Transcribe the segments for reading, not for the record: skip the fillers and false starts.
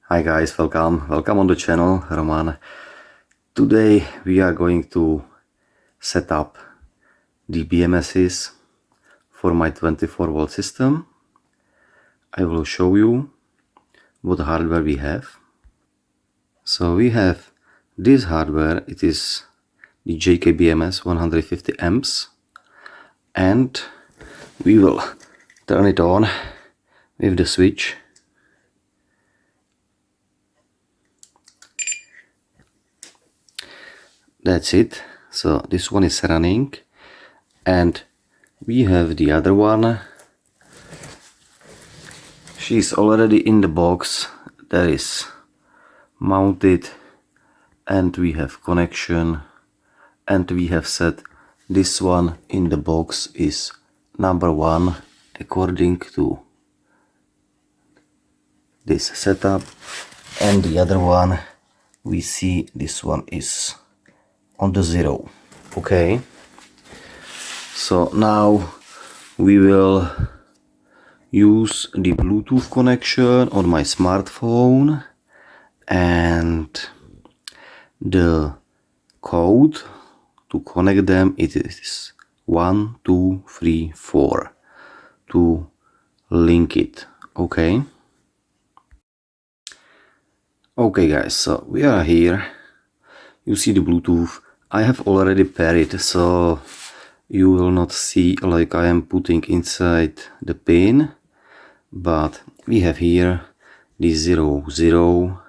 Hi guys, welcome on the channel, Roman. Today we are going to set up the BMSs for my 24-volt system. I will show you what hardware we have. So we have this hardware, it is the JK BMS 150 amps, and we will turn it on with the switch. That's it. So this one is running, and we have the other one. She's already in the box. That is mounted, and we have connection, and we have set this one in the box is number 1 according to this setup, and the other one we see this one is on the 0. Okay, so now we will use the Bluetooth connection on my smartphone, and the code to connect them, it is 1 2 3 4 to link it. Okay guys, so we are here. You see the Bluetooth. I have already paired it, so you will not see like I am putting inside the pin, but we have here the 0 0.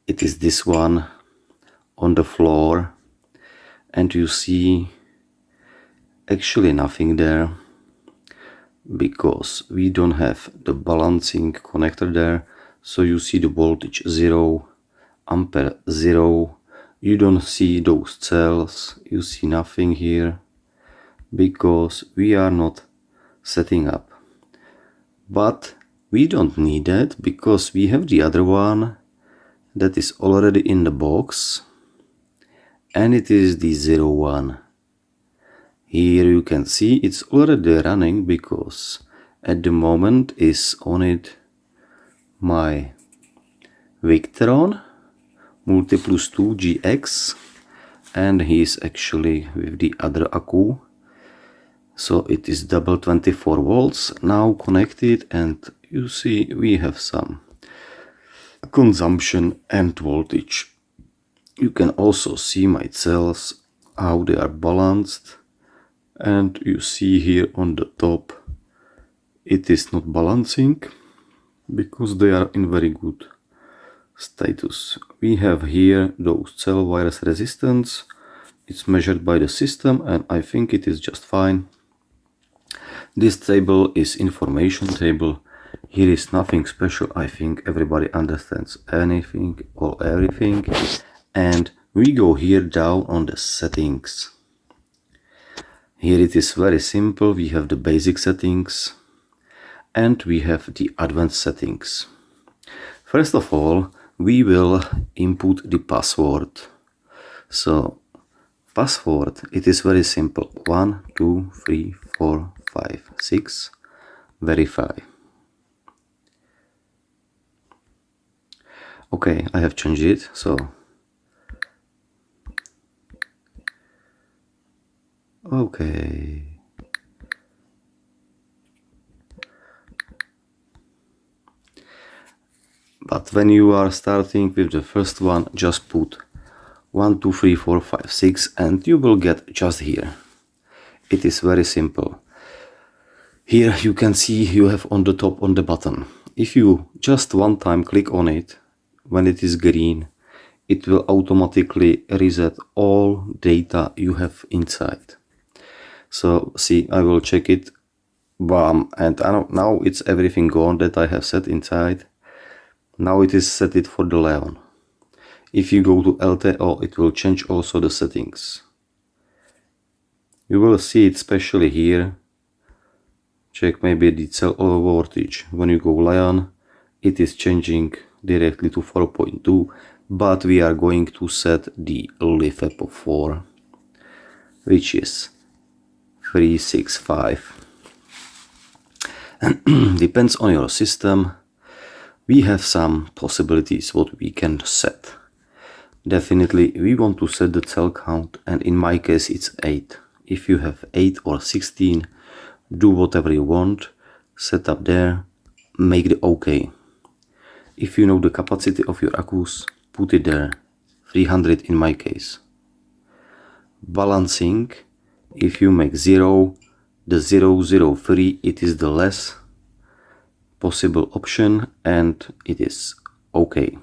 It is this one on the floor, and you see actually nothing there because we don't have the balancing connector there. So you see the voltage 0, ampere 0. You don't see those cells, you see nothing here because we are not setting up. But we don't need that because we have the other one that is already in the box, and it is the 01. Here you can see it's already running because at the moment is on it my Victron Multiplus 2 GX, and he is actually with the other accu. So it is double 24 volts now connected, and you see we have some consumption and voltage. You can also see my cells, how they are balanced, and you see here on the top it is not balancing because they are in very good status. We have here those cell virus resistance. It's measured by the system, and I think it is just fine. This table is information table. Here is nothing special. I think everybody understands anything or everything. And we go here down on the settings. Here it is very simple. We have the basic settings and we have the advanced settings. First of all, we will input the password. So password, it is very simple. 1 2 3 4 5 6. Verify. Okay, I have changed it. So okay. But when you are starting with the first one, just put 1 2 3 4 5 6 and you will get just here. It is very simple. Here you can see you have on the top on the button. If you just one time click on it, when it is green, it will automatically reset all data you have inside. So see, I will check it. Bam, and now it's everything gone that I have set inside. Now it is set it for the Leon. If you go to LTO, it will change also the settings. You will see it especially here. Check maybe the cell voltage. When you go Leon, it is changing directly to 4.2, but we are going to set the LiFePO 4, which is 365. Depends on your system. we have some possibilities what we can set. Definitely we want to set the cell count, and in my case it's 8. If you have 8 or 16, do whatever you want, set up there, make the OK. If you know the capacity of your accus, put it there, 300 in my case. Balancing, if you make 0, the 003, it is the less possible option and it is OK.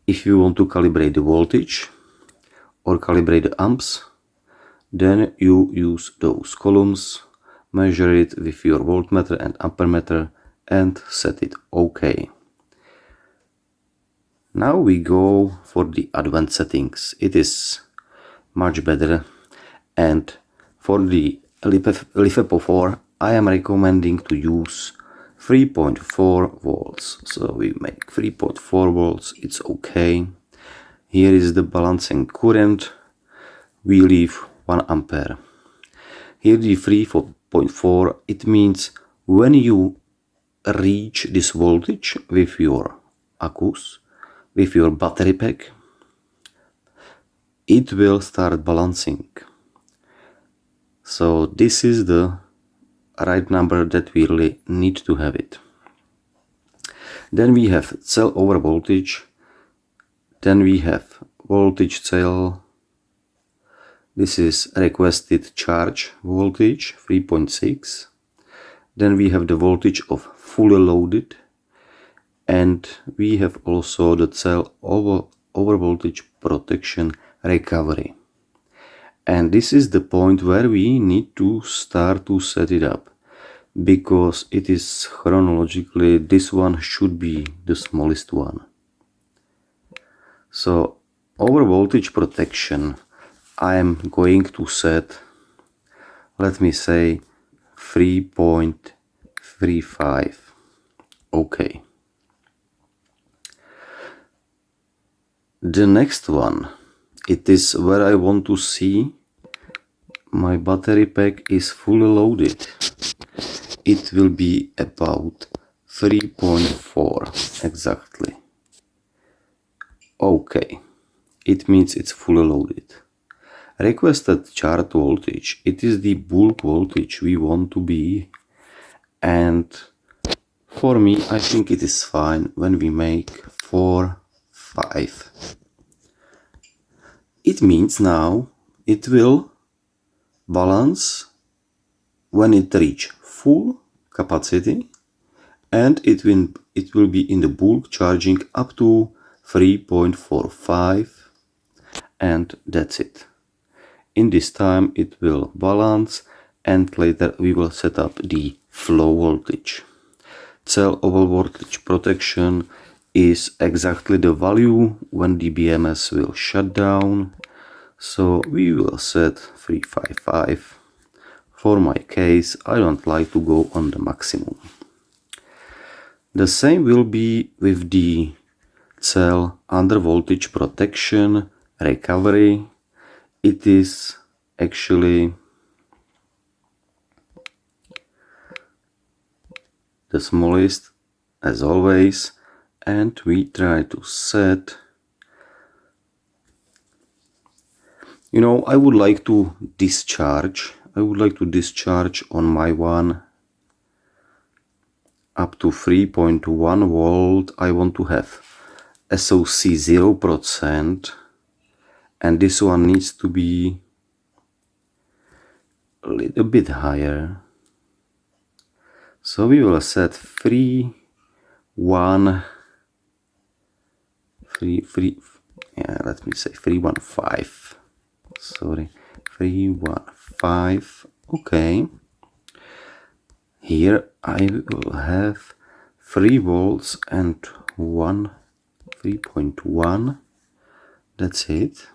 If you want to calibrate the voltage or calibrate the amps, then you use those columns, measure it with your voltmeter and ampermeter and set it OK. Now we go for the advanced settings. It is much better, and for the LiFePO4 I am recommending to use 3.4 volts. So we make 3.4 volts, it's okay. Here is the balancing current, we leave 1 ampere. Here the 3.4, it means when you reach this voltage with your accus, with your battery pack, it will start balancing. So this is the right number that we really need to have it. Then we have cell over voltage, then we have voltage cell, this is requested charge voltage 3.6, then we have the voltage of fully loaded, and we have also the cell over voltage protection recovery. And this is the point where we need to start to set it up, because it is chronologically, this one should be the smallest one. So over voltage protection I am going to set, let me say 3.35. okay. The next one, it is where I want to see my battery pack is fully loaded. It will be about 3.4 exactly. Okay, it means it's fully loaded. Requested chart voltage, it is the bulk voltage we want to be, and for me I think it is fine when we make 4.5. It means now it will balance when it reach full capacity, and it will be in the bulk charging up to 3.45, and that's it. In this time it will balance, and later we will set up the flow voltage. Cell over voltage protection is exactly the value when the BMS will shut down, so we will set 355. For my case, I don't like to go on the maximum. The same will be with the cell under voltage protection recovery. It is actually the smallest as always, and we try to set, you know, I would like to discharge on my one up to 3.1 volt. I want to have SOC 0%, and this one needs to be a little bit higher. So we will set 3.15. Let me say 3.15. Sorry, 3.15. Okay. Here I will have 3 volts and 3.1. That's it.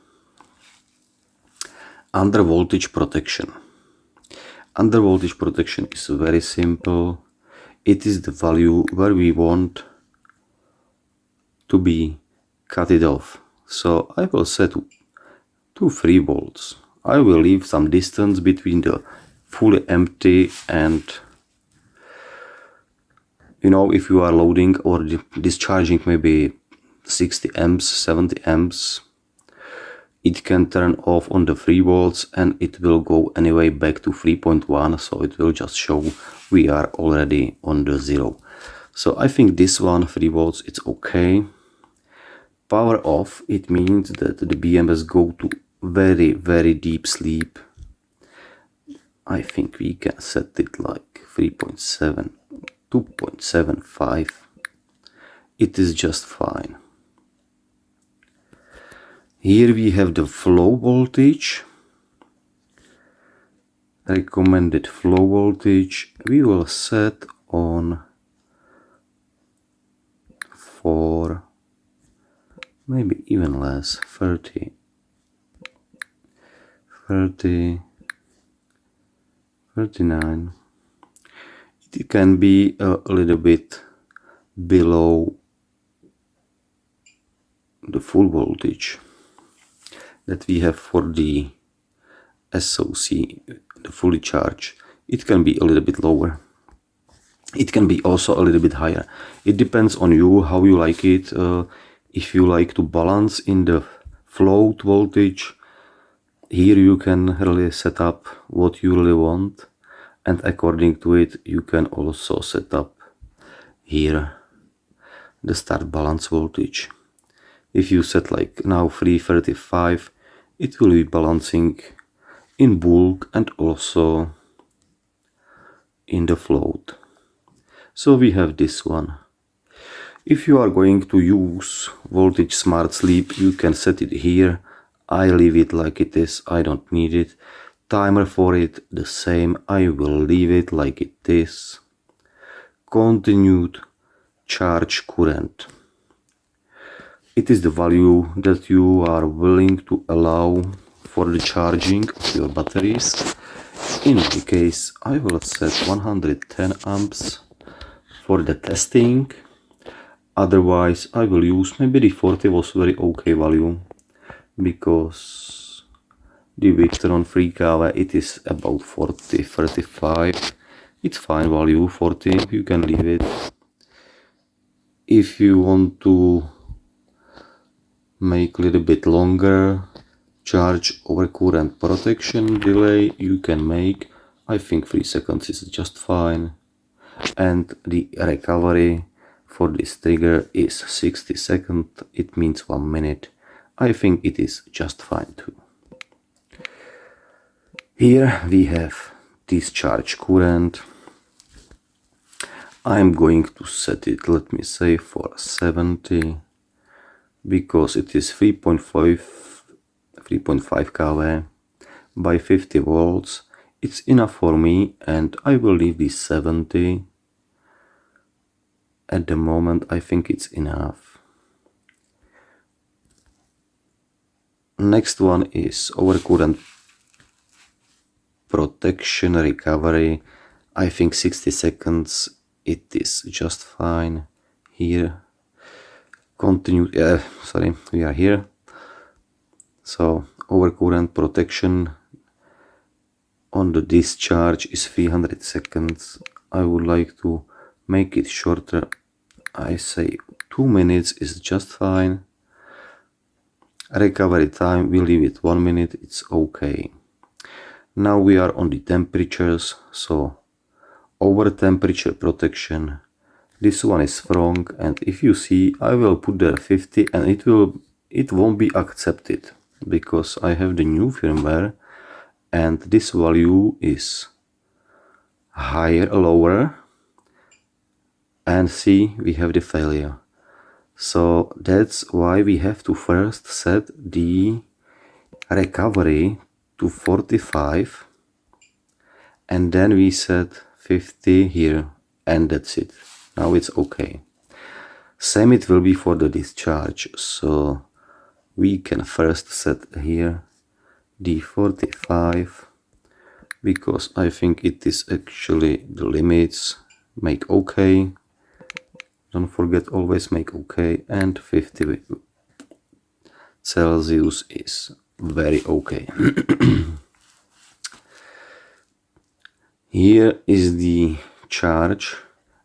Under voltage protection. Under voltage protection is very simple. It is the value where we want to be cut it off. So I will set to 3 volts. I will leave some distance between the fully empty and You know, if you are loading or discharging maybe 60 amps, 70 amps, it can turn off on the 3 volts and it will go anyway back to 3.1, so it will just show we are already on the 0. So I think this one, 3 volts, it's okay. Power off, it means that the BMS go to very deep sleep. I think we can set it like 3.7, 2.75. It is just fine. Here we have the flow voltage. Recommended flow voltage we will set on 4, maybe even less, 30, 39. It can be a little bit below the full voltage that we have for the SoC, the fully charged. It can be a little bit lower. It can be also a little bit higher. It depends on you, how you like it. If you like to balance in the float voltage, here you can really set up what you really want, and according to it you can also set up here the start balance voltage. If you set like now 335, it will be balancing in bulk and also in the float. So we have this one. If you are going to use voltage smart sleep, you can set it here. I leave it like it is, I don't need it. Timer for it, the same, I will leave it like it is. Continued charge current. It is the value that you are willing to allow for the charging of your batteries. In my case, I will set 110 amps for the testing. Otherwise, I will use, maybe the 40 was very okay value, because the Victron 3 kW, it is about 40, 35. It's fine value, 40, you can leave it. If you want to make a little bit longer charge over current protection delay, you can make, I think 3 seconds is just fine. And the recovery for this trigger is 60 seconds, it means 1 minute. I think it is just fine too. Here we have discharge current. I'm going to set it, let me say, for 70, because it is 3.5 kV by 50 volts. It's enough for me, and I will leave this 70. At the moment I think it's enough. Next one is overcurrent protection recovery. I think 60 seconds, it is just fine. Here, continue, sorry, we are here. So overcurrent protection on the discharge is 300 seconds. I would like to make it shorter. I say 2 minutes is just fine. Recovery time, we leave it 1 minute, it's okay. Now we are on the temperatures, so over temperature protection, this one is strong, and if you see, I will put there 50 and it won't be accepted, because I have the new firmware and this value is higher, lower, and see, we have the failure. So that's why we have to first set the recovery to 45 and then we set 50 here, and that's it. Now it's okay. Same it will be for the discharge, so we can first set here the 45, because I think it is actually the limits. Make okay, don't forget, always make okay, and 50 Celsius is very okay. Here is the charge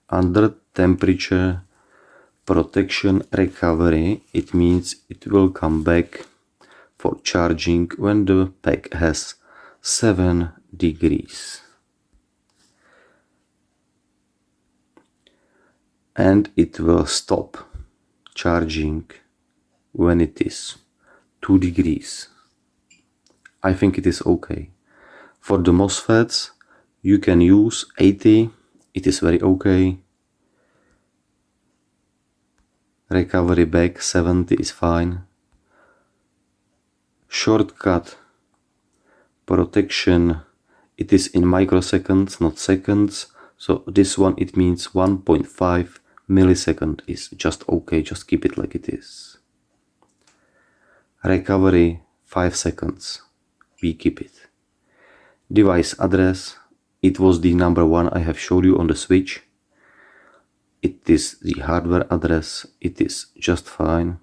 under temperature protection recovery. It means it will come back for charging when the pack has 7 degrees. And it will stop charging when it is 2 degrees. I think it is okay. For the MOSFETs, you can use 80, it is very okay. Recovery back 70 is fine. Shortcut protection, it is in microseconds, not seconds. So this one, it means 1.5 millisecond is just okay, just keep it like it is. Recovery 5 seconds, we keep it. Device address, it was the number 1 I have showed you on the switch. It is the hardware address, it is just fine.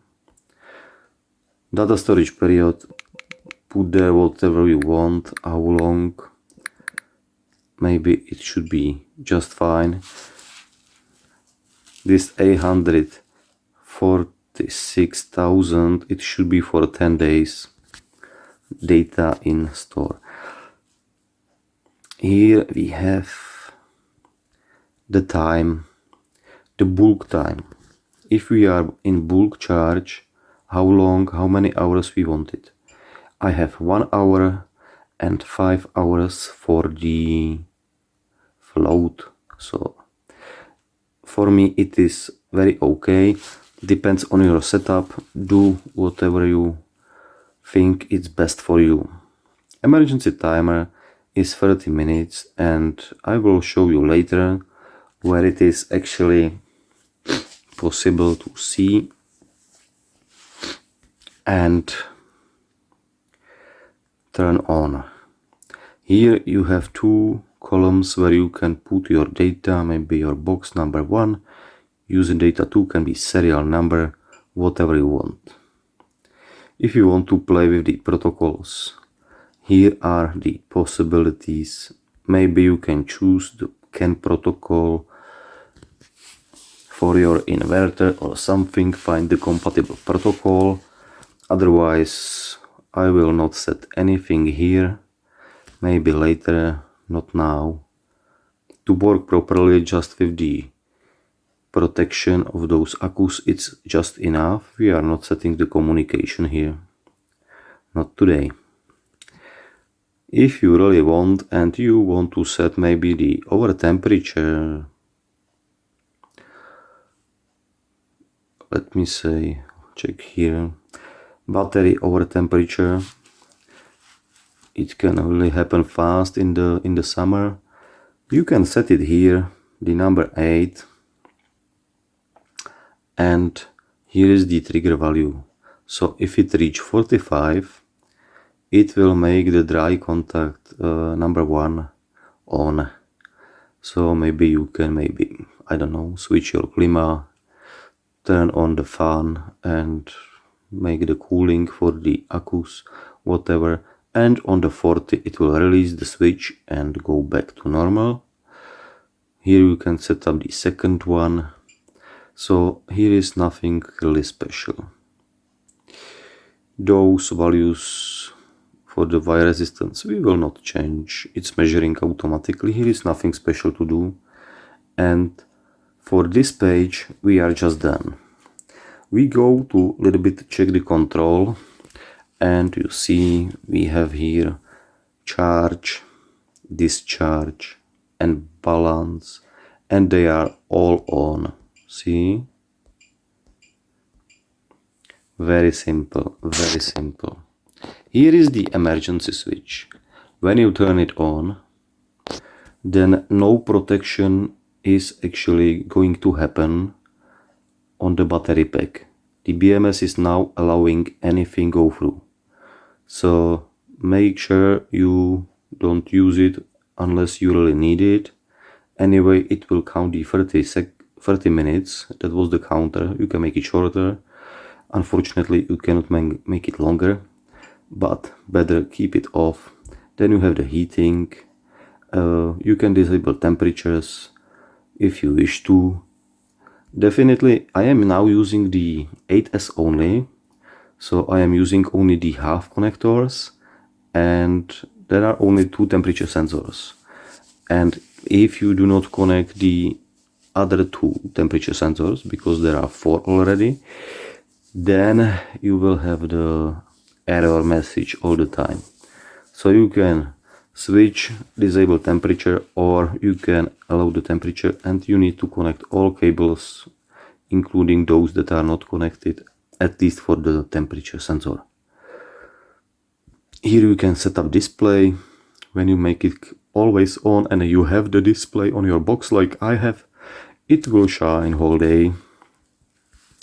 Data storage period, put there whatever you want, how long, maybe it should be just fine. This 846,000, it should be for 10 days data in store. Here we have the time, the bulk time. If we are in bulk charge, how long, how many hours we want it. I have 1 hour and 5 hours for the float. So for me it is very okay. Depends on your setup. Do whatever you think it's best for you. Emergency timer is 30 minutes, and I will show you later where it is actually possible to see. And turn on. Here you have 2 columns where you can put your data, maybe your box number 1. User data 2 can be serial number, whatever you want. If you want to play with the protocols, here are the possibilities. Maybe you can choose the CAN protocol for your inverter or something, find the compatible protocol. Otherwise, I will not set anything here, maybe later, not now. To work properly just with the protection of those accus, it's just enough. We are not setting the communication here, not today. If you really want and you want to set maybe the over temperature, let me say, check here, battery over temperature, it can really happen fast in the summer. You can set it here, the number 8, and here is the trigger value. So if it reach 45, it will make the dry contact number 1 on. So maybe you can, I don't know, switch your clima, turn on the fan and make the cooling for the accus, whatever. And on the 40 it will release the switch and go back to normal. Here you can set up the second one. So here is nothing really special. Those values for the wire resistance we will not change. It's measuring automatically. Here is nothing special to do. And for this page we are just done. We go to a little bit check the control, and you see we have here charge, discharge and balance, and they are all on. See? Very simple, very simple. Here is the emergency switch. When you turn it on, then no protection is actually going to happen on the battery pack. The BMS is now allowing anything go through. So make sure you don't use it unless you really need it. Anyway, it will count the 30 minutes. That was the counter. You can make it shorter. Unfortunately, you cannot make it longer, but better keep it off. Then you have the heating. You can disable temperatures if you wish to. Definitely I am now using the 8S only, so I am using only the half connectors, and there are only 2 temperature sensors. And if you do not connect the other 2 temperature sensors, because there are 4 already, then you will have the error message all the time. So you can switch disable temperature, or you can allow the temperature, and you need to connect all cables, including those that are not connected, at least for the temperature sensor. Here you can set up display. When you make it always on and you have the display on your box like I have, it will shine whole day.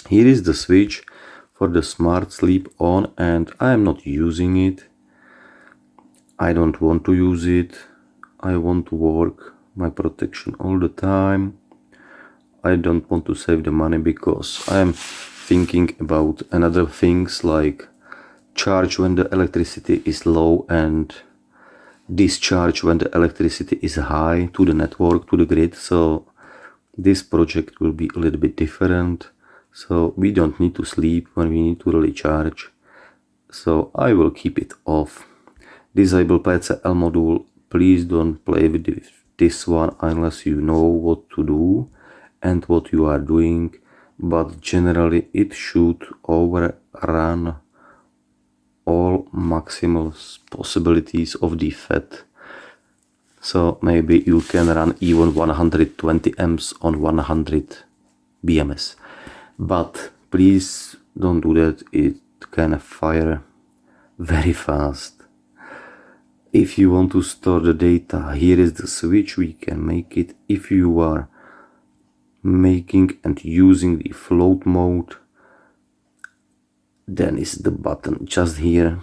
Here is the switch for the smart sleep on, and I am not using it. I don't want to use it. I want to work my protection all the time. I don't want to save the money because I am thinking about another things like charge when the electricity is low and discharge when the electricity is high to the network, to the grid. So this project will be a little bit different. So we don't need to sleep when we need to really charge. So I will keep it off. Disable PCL module. Please don't play with this one unless you know what to do and what you are doing. But generally it should overrun all maximal possibilities of the FET. So maybe you can run even 120 amps on 100 BMS. But please don't do that, it can fire very fast. If you want to store the data, here is the switch, we can make it. If you are making and using the float mode, then is the button just here.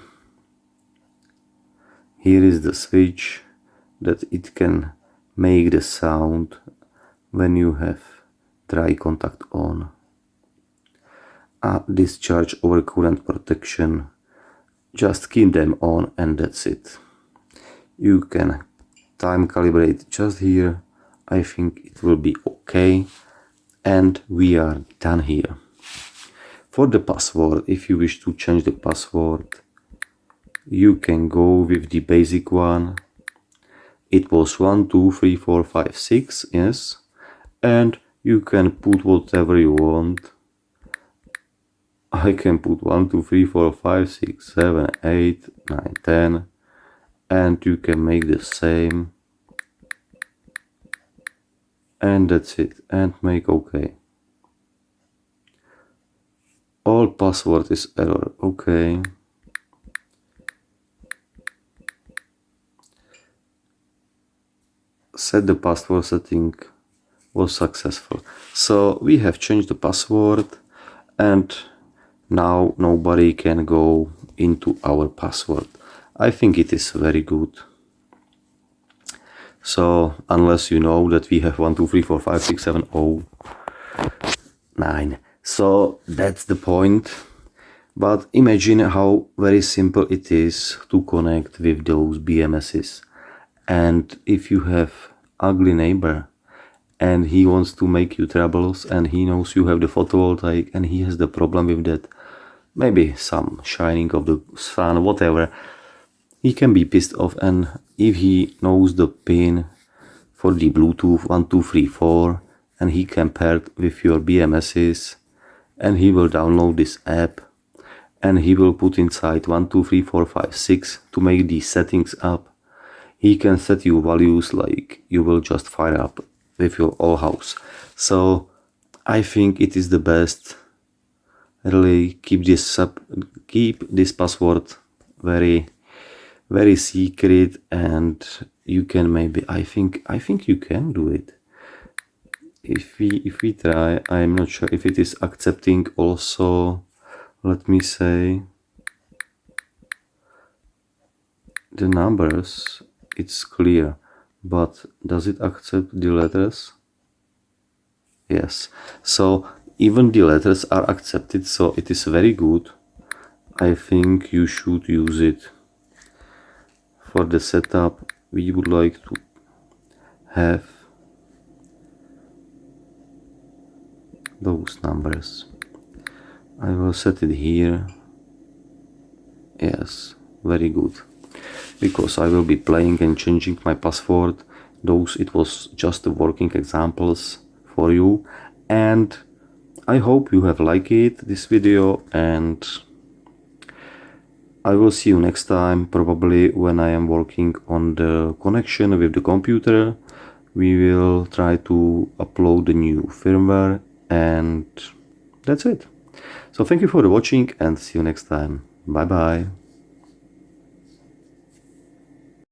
Here is the switch that it can make the sound when you have dry contact on. Discharge over current protection, just keep them on and that's it. You can time calibrate just here. I think it will be okay, and we are done here. For the password, if you wish to change the password, you can go with the basic one. It was 1 2 3 4 5 6, yes, and you can put whatever you want. I can put 1 2 3 4 5 6 7 8 9 10, and you can make the same, and that's it, and make OK. All password is error, okay. Set the password setting was successful. So we have changed the password, and now nobody can go into our password. I think it is very good. So unless you know that we have 1 2 3 4 5 6 7 0 9. So that's the point. But imagine how very simple it is to connect with those BMSs. And if you have ugly neighbor and he wants to make you troubles, and he knows you have the photovoltaic and he has the problem with that, maybe some shining of the sun, whatever, he can be pissed off. And if he knows the pin for the Bluetooth 1 2 3 4 and he can pair it with your BMSs, and he will download this app and he will put inside 1 2 3 4 5 6 to make these settings up. He can set you values like you will just fire up with your whole house. So I think it is the best. Really keep this password very very secret, and you can maybe, I think you can do it. If we try, I'm not sure if it is accepting also. Let me say the numbers, it's clear, but does it accept the letters? Yes, so even the letters are accepted, so it is very good. I think you should use it. For the setup, we would like to have those numbers. I will set it here. Yes, very good. Because I will be playing and changing my password. Those, it was just the working examples for you. And I hope you have liked it, this video, and I will see you next time, probably when I am working on the connection with the computer. We will try to upload the new firmware, and that's it. So thank you for watching and see you next time. Bye bye.